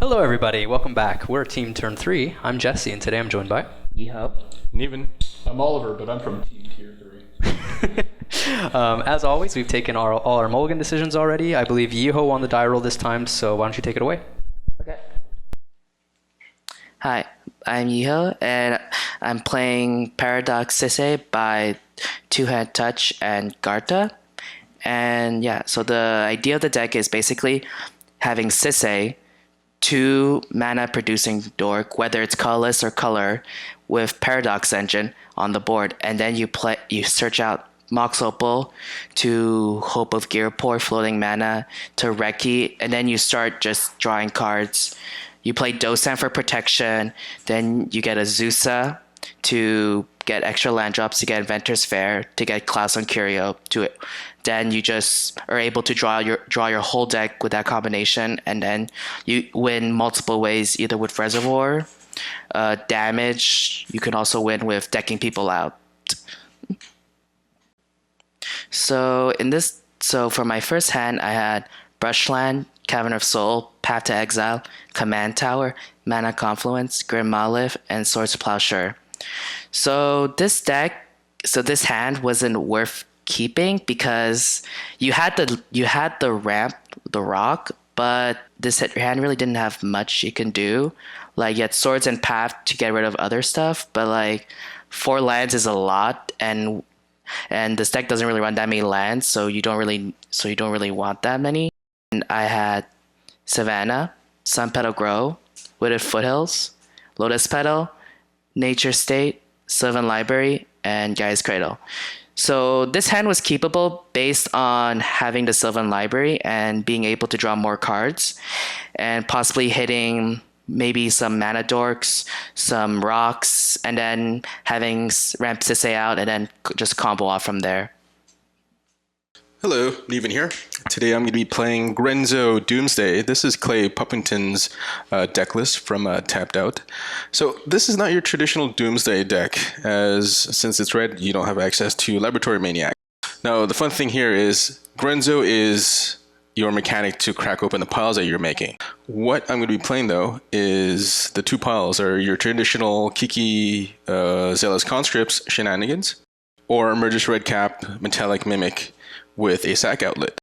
Hello, everybody. Welcome back. We're Team Turn 3. I'm Jesse, and today I'm joined by... Yeehaw. Neven. I'm Oliver, but I'm from Team Tier 3. As always, we've taken all our mulligan decisions already. I believe Yeeho won the die roll this time, so why don't you take it away? Okay. Hi, I'm Yeeho, and I'm playing Paradox Sisay by Two-Hand Touch and Garta. And yeah, so the idea of the deck is basically having Sisay, 2 mana producing dork, whether it's colorless or color, with Paradox Engine on the board, and then you search out Mox Opal to Hope of Gearpore, floating mana to Reki, and then you start just drawing cards. You play Dosan for protection, then you get a Zusa to get extra land drops, to get Inventor's Fair, to get Klaus on Curio, to it. Then you just are able to draw your whole deck with that combination, and then you win multiple ways, either with Reservoir, damage. You can also win with decking people out. So for my first hand, I had Brushland, Cavern of Soul, Path to Exile, Command Tower, Mana Confluence, Grim Malif, and Swords to Plowshare. So this hand wasn't worth keeping because you had the ramp, the rock, but your hand really didn't have much you can do. Like, you had Swords and Path to get rid of other stuff, but like 4 lands is a lot, and this deck doesn't really run that many lands, so you don't really want that many. And I had Savannah, Sun Petal Grow, Wooded Foothills, Lotus Petal, Nature State, Sylvan Library, and Gaia's Cradle. So this hand was keepable based on having the Sylvan Library and being able to draw more cards, and possibly hitting maybe some mana dorks, some rocks, and then having ramp Sisay out and then just combo off from there. Hello, Neven here. Today I'm going to be playing Grenzo Doomsday. This is Clay Puppington's deck list from Tapped Out. So this is not your traditional Doomsday deck, as since it's red, you don't have access to Laboratory Maniac. Now, the fun thing here is Grenzo is your mechanic to crack open the piles that you're making. What I'm going to be playing, though, is the 2 piles are your traditional Kiki Zealous Conscripts shenanigans, or Emergis Redcap Metallic Mimic with a sack outlet.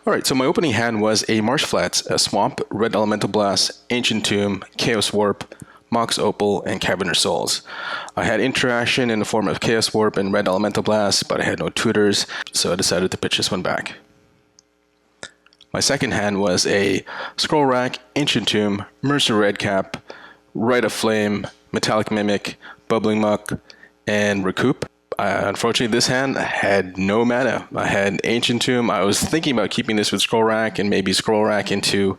Alright, so my opening hand was a Marsh Flats, a Swamp, Red Elemental Blast, Ancient Tomb, Chaos Warp, Mox Opal, and Caverner Souls. I had interaction in the form of Chaos Warp and Red Elemental Blast, but I had no tutors, so I decided to pitch this one back. My second hand was a Scroll Rack, Ancient Tomb, Mercer Redcap, Rite of Flame, Metallic Mimic, Bubbling Muck, and Recoup. Unfortunately, this hand had no mana. I had Ancient Tomb. I was thinking about keeping this with Scroll Rack and maybe Scroll Rack into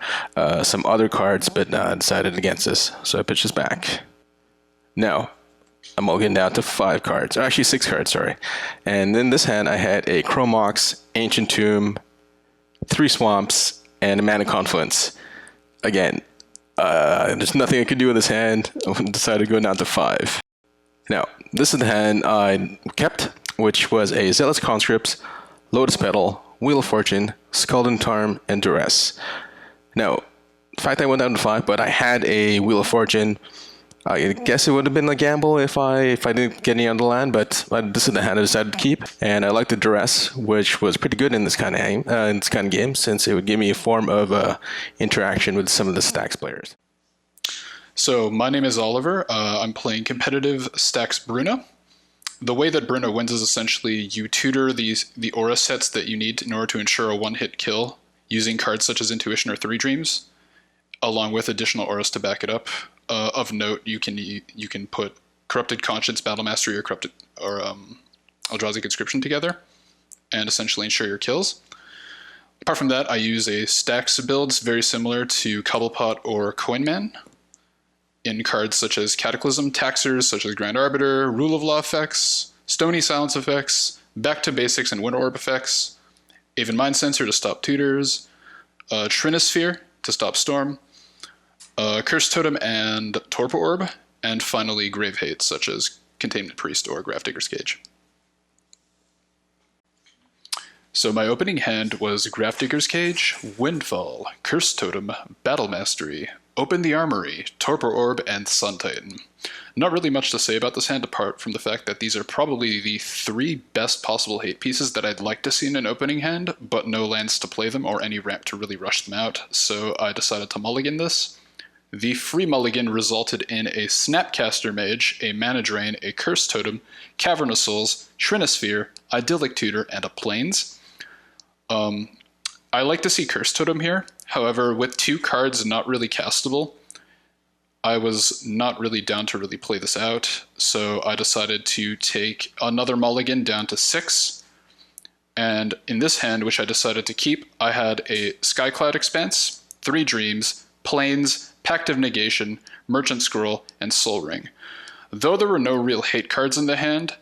some other cards, but I decided against this, so I pitched this back. Now, I'm all getting down to 5 cards, or actually 6 cards, sorry. And in this hand, I had a Chromox, Ancient Tomb, 3 Swamps, and a Mana Confluence. Again, there's nothing I could do with this hand. I decided to go down to 5. Now, this is the hand I kept, which was a Zealous Conscripts, Lotus Petal, Wheel of Fortune, Scalding Tarn, and Duress. Now, in fact, I went down to 5, but I had a Wheel of Fortune. I guess it would have been a gamble if I didn't get any on the land, but this is the hand I decided to keep. And I liked the Duress, which was pretty good in this kind of game, since it would give me a form of interaction with some of the Stax players. So my name is Oliver. I'm playing competitive stax Bruna. The way that Bruna wins is essentially you tutor the aura sets that you need in order to ensure a one-hit kill using cards such as Intuition or 3 Dreams, along with additional auras to back it up. Of note, you can put Corrupted Conscience, Battle Mastery, or Eldrazi Conscription together, and essentially ensure your kills. Apart from that, I use a stax builds very similar to Cobblepot or Coinman, in cards such as Cataclysm, Taxers such as Grand Arbiter, Rule of Law effects, Stony Silence effects, Back to Basics and Winter Orb effects, Aven Mind Sensor to stop tutors, Trinisphere to stop Storm, Curse Totem and Torpor Orb, and finally Grave Hate such as Containment Priest or Grafdigger's Cage. So my opening hand was Grafdigger's Cage, Windfall, Curse Totem, Battle Mastery, Open the Armory, Torpor Orb, and Sun Titan. Not really much to say about this hand apart from the fact that these are probably the 3 best possible hate pieces that I'd like to see in an opening hand, but no lands to play them or any ramp to really rush them out, so I decided to mulligan this. The free mulligan resulted in a Snapcaster Mage, a Mana Drain, a Curse Totem, Cavern of Souls, Trinosphere, Idyllic Tutor, and a Plains. I like to see Curse Totem here. However, with 2 cards not really castable, I was not really down to really play this out, so I decided to take another mulligan down to 6. And in this hand, which I decided to keep, I had a Skycloud Expanse, 3 Dreams, Plains, Pact of Negation, Merchant Scroll, and Soul Ring. Though there were no real hate cards in the hand,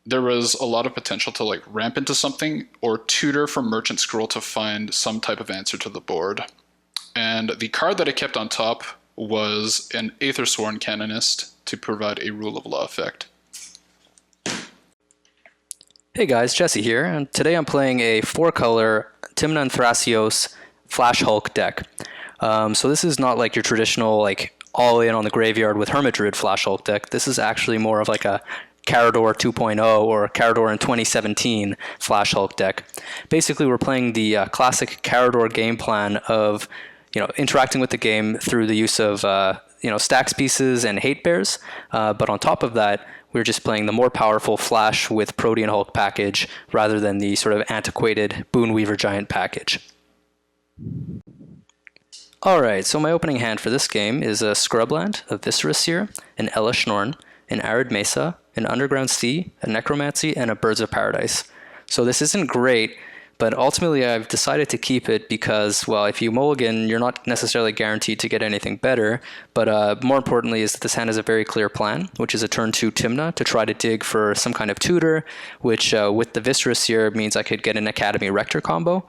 there was a lot of potential to like ramp into something or tutor from Merchant Scroll to find some type of answer to the board. And the card that I kept on top was an Aethersworn Canonist to provide a Rule of Law effect. Hey guys, Jesse here, and today I'm playing a 4-color Tymna and Thrasios Flash Hulk deck. So this is not like your traditional like all in on the graveyard with Hermit Druid Flash Hulk deck. This is actually more of like a Carador 2.0 or Carador in 2017 Flash Hulk deck. Basically, we're playing the classic Carador game plan of interacting with the game through the use of stax pieces and hate bears. But on top of that, we're just playing the more powerful Flash with Protean Hulk package rather than the sort of antiquated Boonweaver Giant package. Alright, so my opening hand for this game is a Scrubland, a Viscera Seer, an Elesh Norn, an Arid Mesa, an Underground Sea, a Necromancy, and a Birds of Paradise. So this isn't great, but ultimately I've decided to keep it because, well, if you mulligan, you're not necessarily guaranteed to get anything better, but more importantly is that this hand has a very clear plan, which is a turn 2 Tymna to try to dig for some kind of tutor, which with the Viscera Seer means I could get an Academy Rector combo.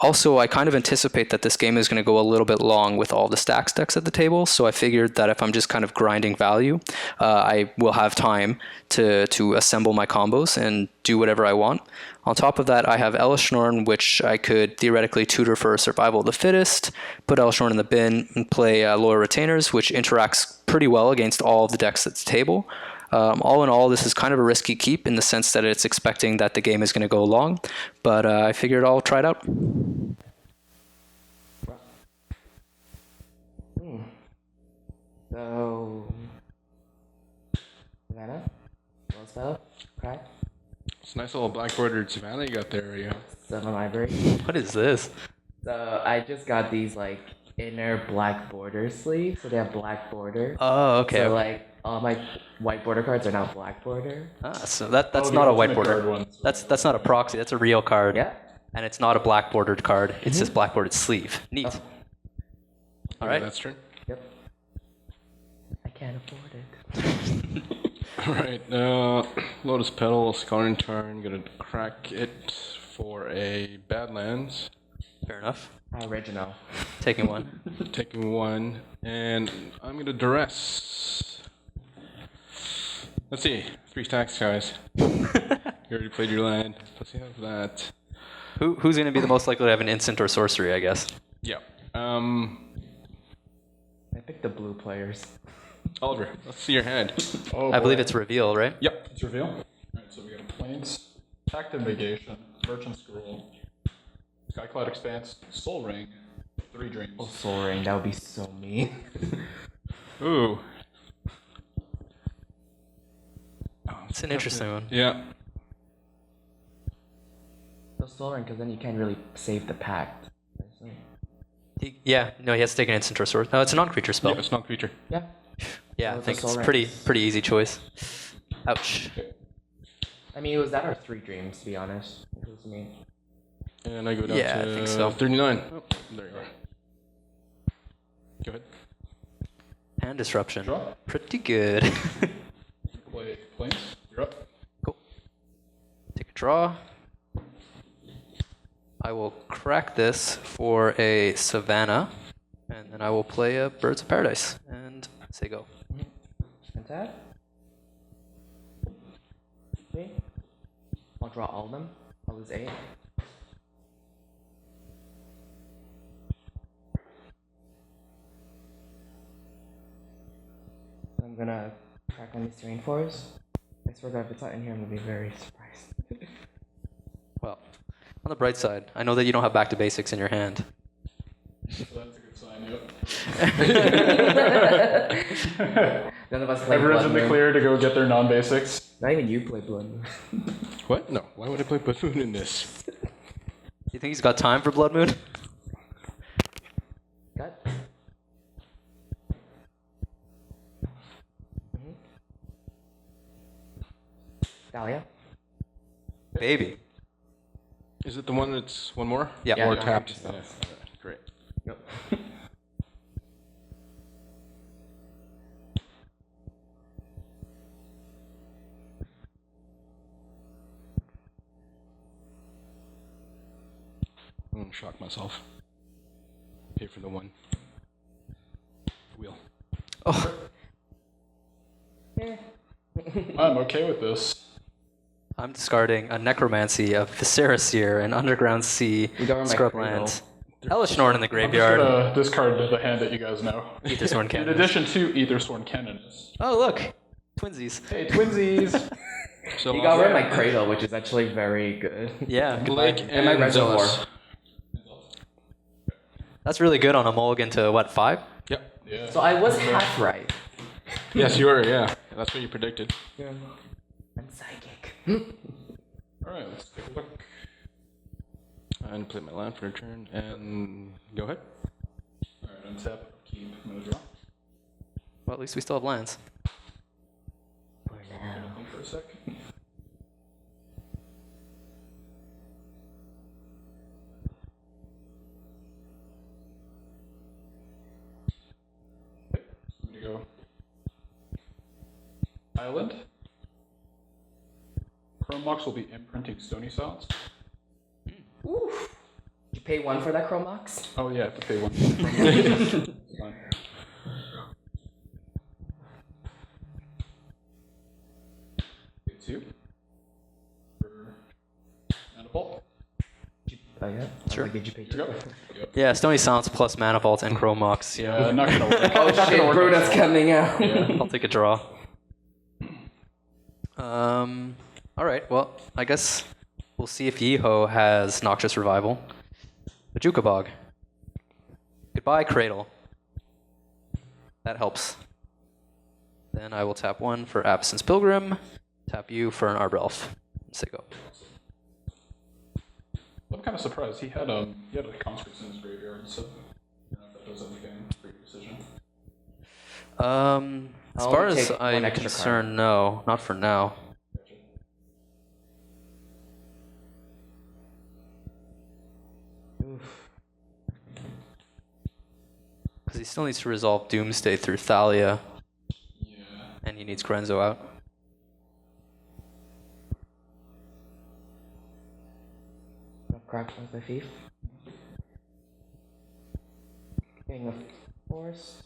Also, I kind of anticipate that this game is going to go a little bit long with all the stax decks at the table, so I figured that if I'm just kind of grinding value, I will have time to assemble my combos and do whatever I want. On top of that, I have Elesh Norn, which I could theoretically tutor for Survival of the Fittest, put Elesh Norn in the bin, and play Loyal Retainers, which interacts pretty well against all of the decks at the table. All in all, this is kind of a risky keep in the sense that it's expecting that the game is going to go long, but I figured I'll try it out. So, Savannah, well spelled, cry, It's a nice little black bordered Savannah you got there, yeah. Seven Library. What is this? So I just got these like inner black border sleeves, so they have black border. Oh, okay. So like all my white border cards are now black border. So that's not a white border. That's not a proxy. That's a real card. Yeah. And it's not a black bordered card. It's just black bordered sleeve. Neat. Oh. All right. That's true. Yep. I can't afford it. Alright, Lotus Petal, Scarring Turn, gonna crack it for a Badlands. Fair enough. Original. Taking one. Taking 1, and I'm gonna duress. Let's see, 3 stacks, guys. You already played your land. Let's see how that. Who's going to be the most likely to have an instant or sorcery, I guess? Yeah. I picked the blue players. Oliver, let's see your hand. Oh, I believe it's reveal, right? Yep. It's reveal. Alright, so we got a Plains, Pact of Negation, Merchant Scroll, Skycloud Expanse, Soul Ring, 3 Dreams. Oh, Soul Ring, that would be so mean. Ooh. It's an interesting one. Yeah. So Soul Ring, because then you can't really save the pact. Yeah, no, he has to take an instant or sorcery. No, it's a non-creature spell. Yeah, it's not creature. Yeah. Yeah, So I it's think a it's Soul pretty easy choice. Ouch. I mean, it was that or 3 Dreams, to be honest. It was me. And I go down Yeah, to I think so. 39. Oh, there you are. Go ahead. Hand disruption. Draw. Pretty good. Play Plains. You're up. Cool. Take a draw. I will crack this for a Savannah, and then I will play a Birds of Paradise, and say go. And that? Okay. I'll draw all of them. I'll lose 8. these terrain fours. I swear to God, if it's not in here, I'm gonna be very surprised. Well, on the bright side, I know that you don't have back to basics in your hand. So that's a good sign, yep. None of us play Everyone's Blood in the Moon. clear to go get their non-basics. Not even you play Blood Moon. What? No. Why would I play Buffoon in this? You think he's got time for Blood Moon? Cut. Dahlia. Baby. Is it the one that's one more? Yeah. Yeah, Or no, tapped? just Yeah. those. Great. Nope. I'm gonna shock myself. Pay for the one. Wheel. Oh, I'm okay with this. I'm discarding a Necromancy, a Viserys here, an Underground Sea, You got rid of my Scrubland, Elishnorn in the I'm just graveyard, gonna discard the hand that you guys know. Aethersworn In Cannon. addition to Aethersworn Cannon. Oh, look! Twinsies. Hey, twinsies! So You got rid of my Cradle, which is actually very good. Yeah, Blake And my and Reservoir. Zealous. that's really good on a mulligan to, what, 5? Yep. Yeah. So I was half right. Yes, you were. Yeah, that's what you predicted. Yeah. I'm psychic. Alright, let's take a look. And play my land for a turn. And go ahead. Alright, untap, keep, I'm gonna draw. Well, at least we still have lands. For now. Think for a sec. Okay, I'm gonna go Island. Chrome Mox will be imprinting Stony Silence. Oof. You pay 1 for that Chromox? Oh yeah, I have to pay one. It's fine. Pay 2. For Manipul. Oh yeah? Sure. Like, did you pay Here you 2? go. Yeah, Stony Silence plus Mana Vault and Chrome Mox. Yeah, not gonna work. Oh shit, Bruna's coming out. Yeah. I'll take a draw. Alright, well, I guess we'll see if Yeho has Noxious Revival. The Jukabog. Goodbye, Cradle. That helps. Then I will tap 1 for Absence Pilgrim, tap you for an Arbor Elf. Say go. I'm kind of surprised. He had a Conscripts in his graveyard, so I don't know if that does anything for your decision. As I'll far only as take one I'm extra concerned, no, not for now. Oof. Because he still needs to resolve Doomsday through Thalia, Yeah. and he needs Grenzo out. No crack was the thief. Getting a force.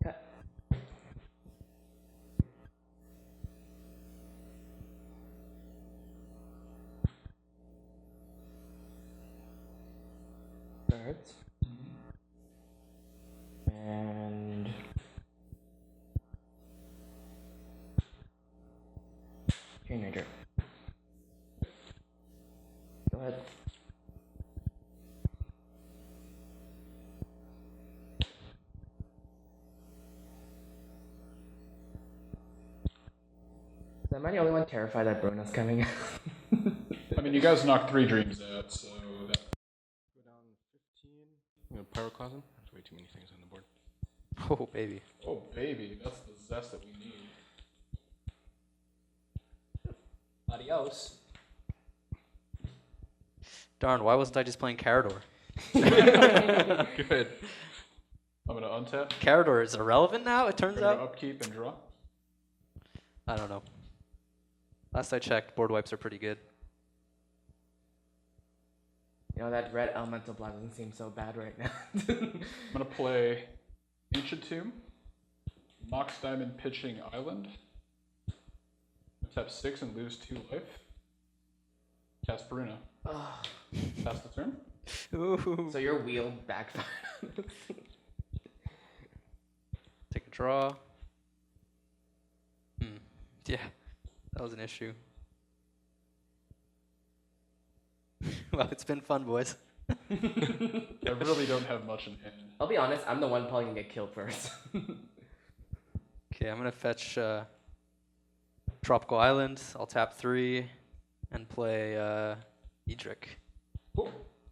Cut. Birds. And Chain Ranger. Go ahead. So am I the only one terrified that Bruna's coming out? I mean, you guys knocked 3 dreams out, so that. Go down 15. Pyroclasm. There's way too many things on the board. Oh, baby. Oh, baby, that's the zest that we need. Adios. Darn, why wasn't I just playing Carador? Good. I'm gonna untap. Carador is irrelevant now, it turns We're gonna out? upkeep and draw. I don't know. Last I checked, board wipes are pretty good. You know, that red elemental blood doesn't seem so bad right now. I'm gonna play Ancient Tomb, Mox Diamond pitching Island. tap 6 and lose 2 life. Cast Bruna. Pass the turn. Ooh. So your wheel backfired. Take a draw. Yeah, that was an issue. Well, it's been fun, boys. I really don't have much in hand. I'll be honest, I'm the one probably gonna get killed first. Okay, I'm gonna fetch Tropical Island. I'll tap 3 and play Edric.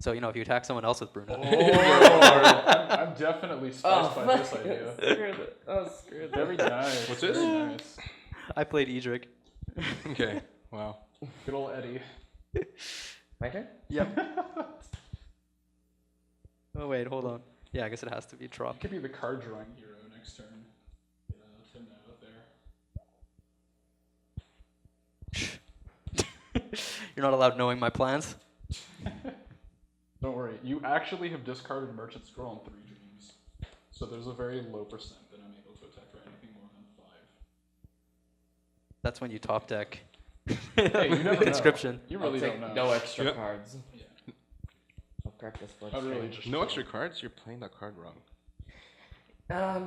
So, you know, if you attack someone else with Bruna. I'm definitely spiced by this idea. Screw it. Oh, screw it. Very nice. What's this? Very nice. I played Edric. Okay. Wow. Good old Eddie. My turn? Yep. Oh, wait, hold on. Yeah, I guess it has to be Trop. Could be the card drawing hero next turn. Tymna out there. You're not allowed knowing my plans. Don't worry. You actually have discarded Merchant Scroll on 3 dreams. So there's a very low percent that I'm able to attack for anything more than 5. That's when you top deck. Hey, you never Conscription. know. You I'll really take don't know. no extra Yep. cards. Yeah. I'll crack this blood. I really just No extra cards? You're playing that card wrong.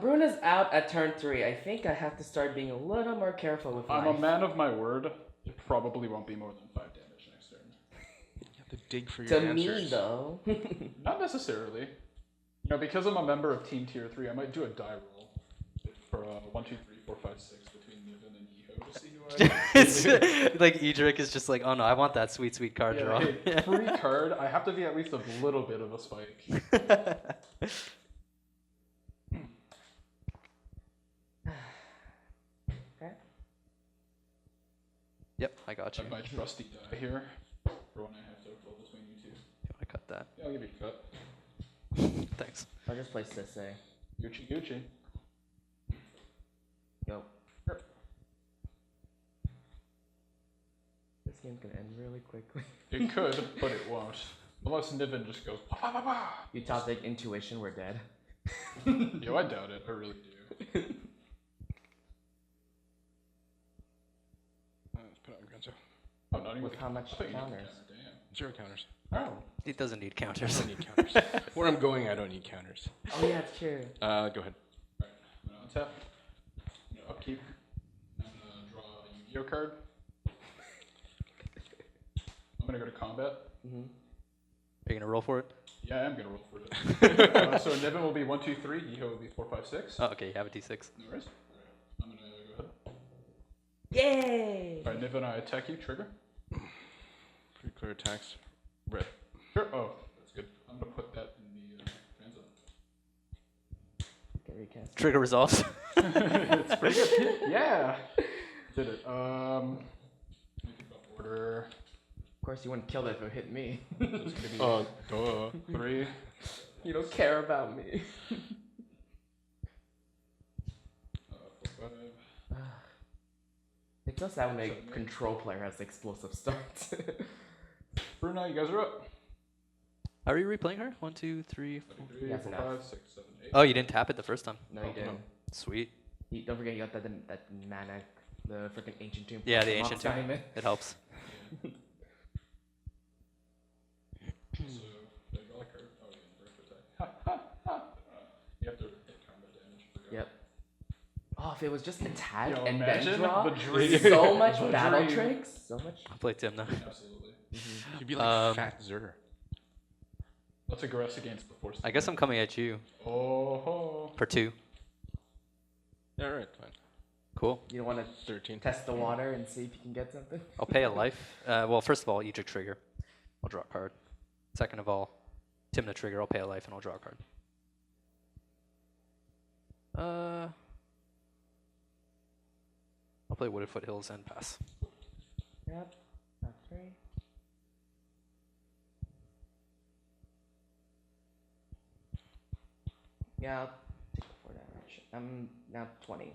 Bruna's out at turn 3. I think I have to start being a little more careful with I'm a life. man of my word. It probably won't be more than 5 damage next turn. You have to dig for your To answers. me, though. Not necessarily. You know, because I'm a member of Team Tier 3, I might do a die roll for 1, 2, 3, 4, 5, 6 between Niven and Eho to see who I It's like Edric is just like, oh no, I want that sweet, sweet card draw. Hey, free card, I have to be at least a little bit of a spike. Okay. Yep, I got you. I have my trusty die here for when I have to roll between you two. I cut that. Yeah, I'll give you a cut. Thanks. I'll just play Sisay. Gucci Gucci. Go. This game's gonna end really quickly. It could, but it won't. Unless Niven just goes, bah, bah, bah, bah. You top deck intuition, we're dead. Yo, I doubt it. I really do. Let's put it on Grenzo. Oh, not even With how much I thought you needed counters? counter, Damn. 0 counters. Oh. It doesn't need I counters. don't need counters. Where I'm going, I don't need counters. Oh yeah, it's true. Go ahead. Alright, I'm gonna untap. I'm gonna upkeep. I'm gonna draw a Yu-Gi-Oh card. I'm gonna go to combat. Are you gonna roll for it? Yeah, I am gonna roll for it. So Niven will be 1, 2, 3. Yiho will be 4, 5, 6. Oh, okay, you have a D6. No worries. Alright, I'm gonna go ahead. Yay! Alright, Niven, I attack you. Trigger. Pretty clear attacks. Red. Sure. Oh, that's good. I'm gonna put that in the transit. Get recast. Trigger resolves. It's pretty good. Yeah. Did it. Let me think about order. Of course, you wouldn't kill that if it hit me. It's gonna be Duh. 3. You don't care about me. 4, 5. It's so sad when a control player has explosive starts. Bruna, you guys are up. Are you replaying her? 1, 2, 3, 4. 3, That's 4, enough. 5, 6, 7, 8. Oh, you didn't tap it the first time. No, you didn't. Sweet. Don't forget you got that mana, the freaking ancient tomb. Yeah, the Mox ancient tomb. diamond. It helps. So, did I draw a card? Oh, yeah, first attack. You have to hit combat damage. Yep. Oh, if it was just attack Yo, and then imagine draw, the dream. so much The battle dream. tricks, so much. I'll play Tymna. Absolutely. You'd be like Fat Zer. Let's aggress against before. I guess I'm coming at you Oh. for 2. Yeah, alright, fine. Cool. You don't want to 13. test the water and see if you can get something. I'll pay a life. Well, first of all, Edric trigger. I'll draw a card. Second of all, Tymna trigger. I'll pay a life and I'll draw a card. I'll play Wooded Foothills and pass. Yep. Not 3. Yeah, I'll take 4 damage. I'm now 20.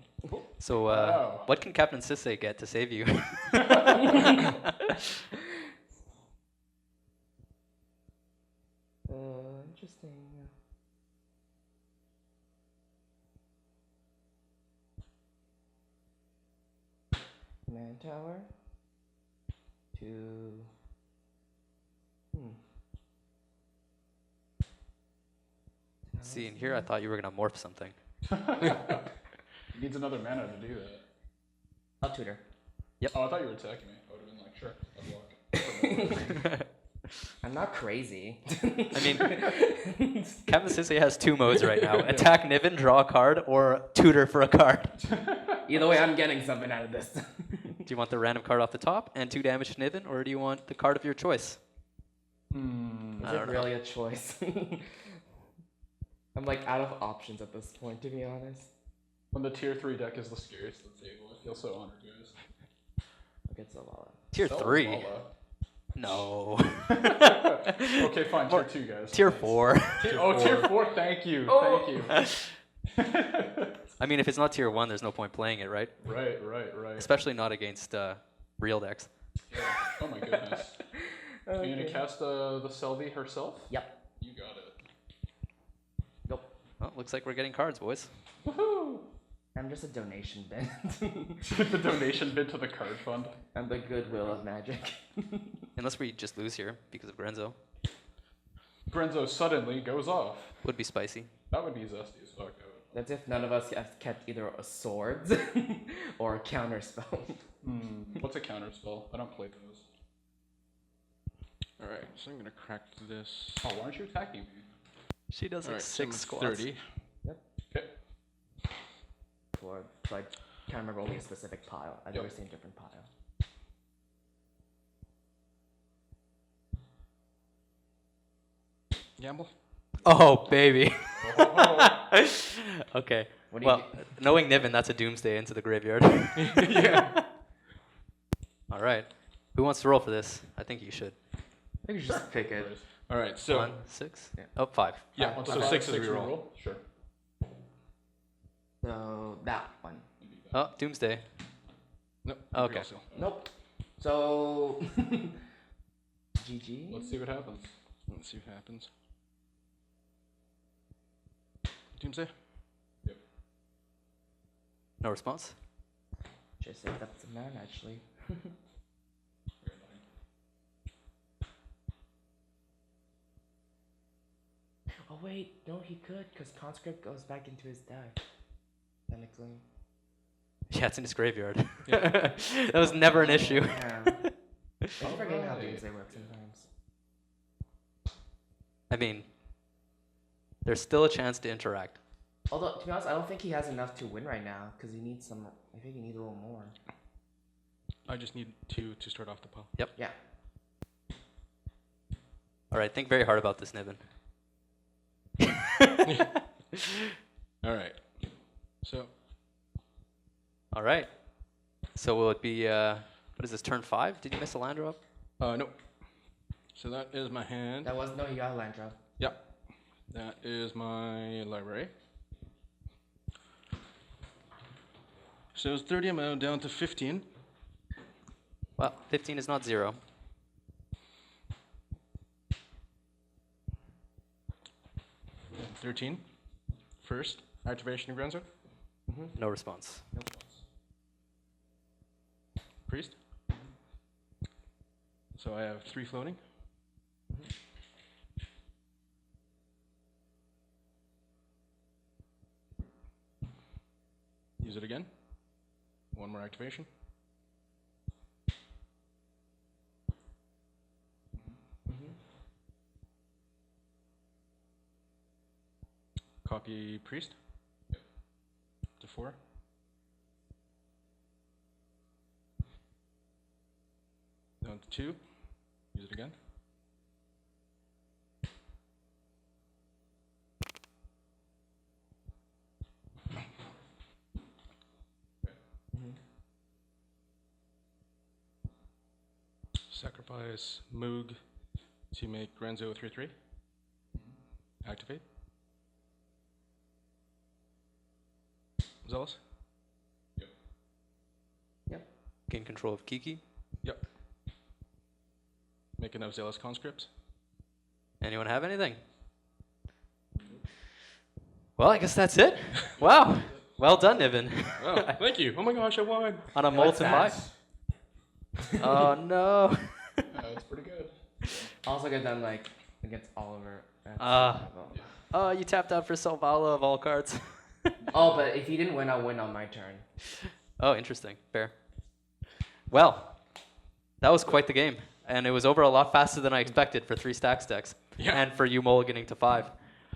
So, Wow. what can Captain Sisay get to save you? Interesting. Command tower. 2. See, in here I thought you were going to morph something. He needs another mana to do that. I'll tutor. Oh, I thought you were attacking me. I would have been like, sure, I'll block. I'm not crazy. I mean, Captain Sisay has 2 modes right now. Attack Niven, draw a card, or tutor for a card. Either way, I'm getting something out of this. Do you want the random card off the top and 2 damage to Niven, or do you want the card of your choice? Is it really a choice? I'm like out of options at this point, to be honest. When the tier 3 deck is the scariest at the table, I feel so honored, guys. Look at Zavala. Tier 3? Zavala. No. Okay, fine, tier 2, guys. Tier 4. Tier 4, thank you, thank you. I mean, if it's not tier 1, there's no point playing it, right? Right. Especially not against real decks. Yeah. Oh my goodness. Are you gonna cast the Selvi herself? Yep. You got it. Nope. Well, looks like we're getting cards, boys. Woohoo! I'm just a donation bin. The donation bid to the card fund. I'm the goodwill of magic. Unless we just lose here because of Grenzo. Grenzo suddenly goes off. Would be spicy. That would be zesty as fuck. That's if none of us have kept either a swords or a counter spell. What's a counter spell? I don't play those. Alright, so I'm going to crack this. Oh, why aren't you attacking me? She does like Alright, 6 so squats. 30. Yep. Okay. So I can't remember only a specific pile. I've never seen a different pile. Gamble? Oh, baby. Oh. Okay. What do you Well, knowing Niven, that's a Doomsday into the graveyard. Yeah. All right. Who wants to roll for this? I think you should. I think you should just pick it. Alright, so. 1, 6? Yeah. Oh, 5. Yeah, Want so to 6 is reroll. Sure. So that one. Oh, Doomsday. Nope. Okay. reroll still. Nope. So GG. Let's see what happens. Let's see what happens. Doomsday? Yep. No response? Should have saved up some mana actually. Oh wait, no, he could, because conscript goes back into his deck. Technically. Yeah, it's in his graveyard. That was never an issue. Yeah. I forget how Doomsday works sometimes. I mean, there's still a chance to interact. Although, to be honest, I don't think he has enough to win right now, because he needs some. I think he needs a little more. I just need 2 to start off the pile. Yep. Yeah. All right, think very hard about this, Niven. Alright. So, All right. So will it be, what is this, turn 5? Did you miss a land drop? nope. So that is my hand. That was no, he got a land drop. Yep. That is my library. So it's 30 amount down to 15. Well, 15 is not 0. And 13. First, activation of Grenzo. No response. Priest. So I have 3 floating. Use it again. 1 more activation. Copy priest. Yep. To 4. Down to 2. Use it again. Sacrifice Moog to make Grenzo 3/3. Activate. Zealous? Yep. Yep. Gain control of Kiki. Yep. Make enough Zealous conscripts. Anyone have anything? Well, I guess that's it. Wow. Well done, Niven. Oh, thank you. Oh my gosh, I won. On a What's molten that? high. Oh no. It's pretty good. Also get done like against Oliver. That's Ah. level. Oh, you tapped out for Selvala of all cards. Oh, but if he didn't win, I'll win on my turn. Oh, interesting. Fair. Well, that was quite the game, and it was over a lot faster than I expected for 3 stacks decks, and for you mulliganing to 5.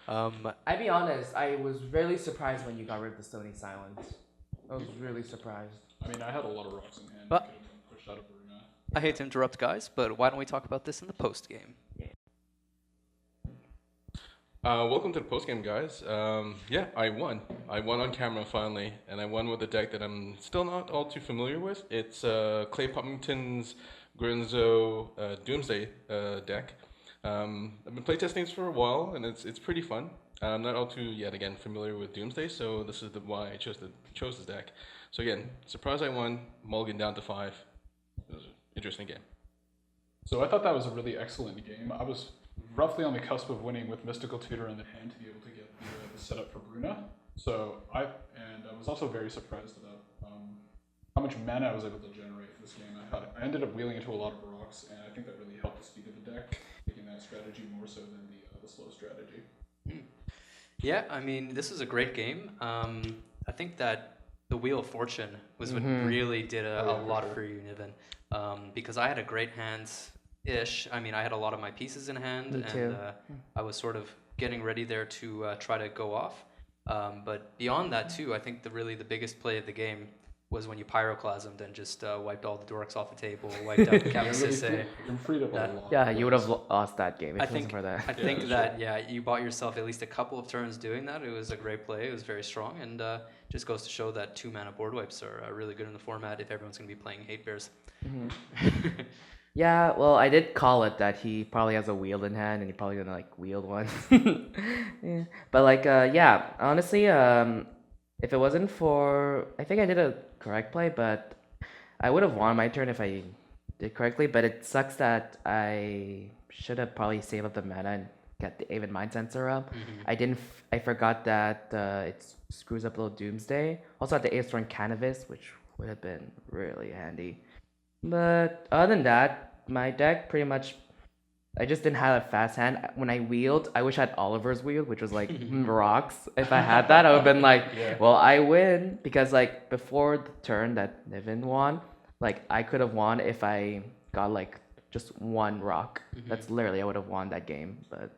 I'd be honest, I was really surprised when you got rid of the Stony Silence. I was really surprised. I mean, I had a lot of rocks in hand. But- I could have been pushed out of Bruna. I hate to interrupt, guys, but why don't we talk about this in the post game? Welcome to the post game, guys. Yeah, I won. I won on camera finally, and I won with a deck that I'm still not all too familiar with. It's Clay Pumpington's Grenzo Doomsday deck. I've been playtesting this for a while, and it's pretty fun. I'm not all too yet again familiar with Doomsday, so this is why I chose this deck. So again, surprised I won. Mulligan down to 5. It was an interesting game. So I thought that was a really excellent game. I was roughly on the cusp of winning with Mystical Tutor in the hand to be able to get the setup for Bruna. So I was also very surprised about how much mana I was able to generate for this game. I ended up wheeling into a lot of rocks, and I think that really helped the speed of the deck, taking that strategy more so than the slow strategy. Yeah, I mean, this was a great game. I think that the Wheel of Fortune was what really did a lot for you, Niven, because I had a great hand-ish. I mean, I had a lot of my pieces in hand, and I was sort of getting ready there to try to go off. But beyond that, too, I think the biggest play of the game was when you pyroclasmed and just wiped all the dorks off the table, wiped out Captain Sisay. You're freed up a lot. Yeah, you would have lost that game if I it wasn't think for that. I think that you bought yourself at least a couple of turns doing that. It was a great play. It was very strong, and just goes to show that 2 mana board wipes are really good in the format if everyone's going to be playing Hate Bears. Yeah, well, I did call it that he probably has a wield in hand, and he probably gonna like wield one. Yeah. But like, yeah, honestly, if it wasn't for, I think I did a correct play, but I would have won my turn if I did correctly. But it sucks that I should have probably saved up the mana and get the Avid Mind Sensor up. I didn't. I forgot that it screws up a little Doomsday. Also had the Ace Thorn Canvas, which would have been really handy. But other than that, my deck pretty much, I just didn't have a fast hand. When I wheeled, I wish I had Oliver's wheel, which was like rocks. If I had that, I would have been like, well, I win. Because like before the turn that Niven won, like I could have won if I got like just 1 rock. That's literally, I would have won that game. But,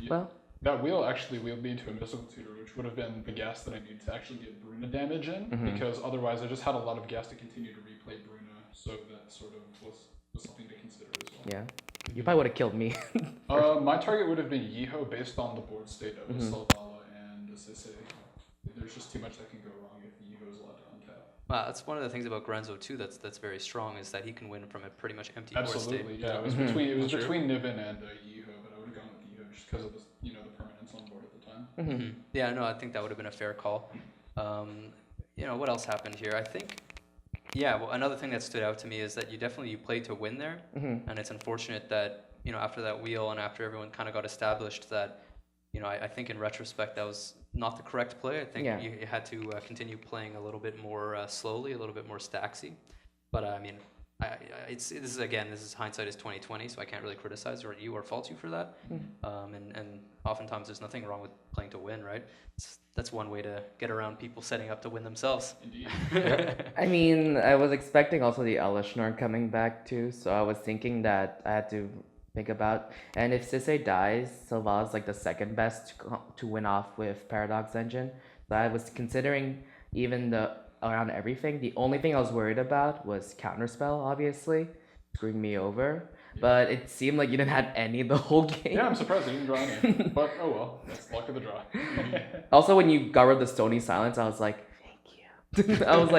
well. That wheel actually wheeled me into a Mystical Tutor, which would have been the gas that I needed to actually get Bruna damage in, because otherwise I just had a lot of gas to continue to replay Bruna, so that sort of was something to consider as well. Yeah. You probably would have killed me. My target would have been Yeho based on the board state of Selvala and Sisay. There's just too much that can go wrong if Yeho is allowed to untap. Well, that's one of the things about Grenzo too. That's very strong is that he can win from a pretty much empty board state. Absolutely, yeah. It was between Niven and Yeho, but I would have gone with Yeho just because of the permanence on board at the time. Yeah, no, I think that would have been a fair call. What else happened here? I think, well, another thing that stood out to me is that you played to win there, and it's unfortunate that after that wheel and after everyone kind of got established that I think in retrospect that was not the correct play. I think you had to continue playing a little bit more slowly, a little bit more stacksy. But I mean, this is hindsight is 2020, so I can't really criticize or fault you for that. And oftentimes there's nothing wrong with playing to win, right? That's one way to get around people setting up to win themselves. Indeed. I mean, I was expecting also the Elishnorn coming back too, so I was thinking that I had to think about. And if Sisay dies, Selva's like the second best to win off with Paradox Engine. So I was considering even around everything. The only thing I was worried about was Counterspell, obviously, screwing me over. But it seemed like you didn't have any the whole game. Yeah, I'm surprised I didn't draw any. But oh well, that's luck of the draw. Also, when you got rid of the Stony Silence, I was like, thank you. I was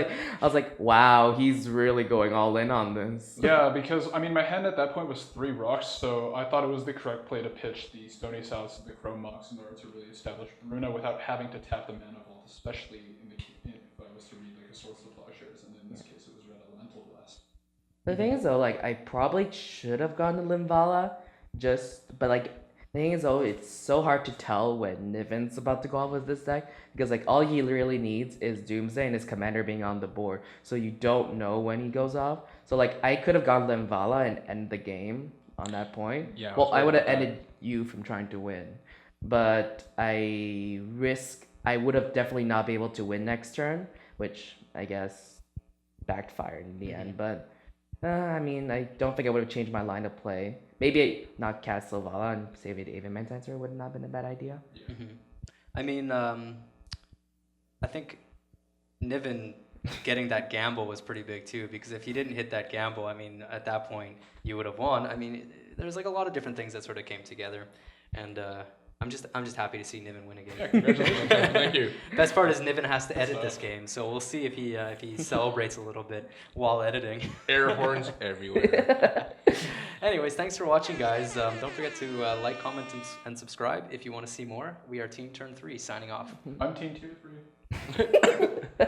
like, wow, he's really going all in on this. Yeah, because I mean, my hand at that point was 3 rocks, so I thought it was the correct play to pitch the Stony Silence and the Chrome Mox in order to really establish Bruna without having to tap the mana vault, especially if I was to read like a Source of Plowshares, and in this case it was Red Elemental Blast. The thing is though, like I probably should have gone to Limvala, but like the thing is though, it's so hard to tell when Niven's about to go off with this deck because like all he really needs is Doomsday and his commander being on the board, so you don't know when he goes off. So like I could have gone Limvala and end the game on that point. Yeah, I Well, was I worried would have about that. ended you from trying to win, but I would have definitely not be able to win next turn, which I guess backfired in the end. But I mean, I don't think I would have changed my line of play. Maybe not cast Silvala and save it Aven Manticer would not have been a bad idea. I mean, I think Niven getting that gamble was pretty big too, because if he didn't hit that gamble, I mean, at that point you would have won. I mean, there's like a lot of different things that sort of came together, and I'm just happy to see Niven win again. Yeah, congratulations. Thank you. Best part is Niven has to edit this game, so we'll see if he celebrates a little bit while editing. Air horns everywhere. Anyways, thanks for watching, guys. Don't forget to like, comment, and subscribe if you want to see more. We are Team Turn 3 signing off. I'm Team 2 3.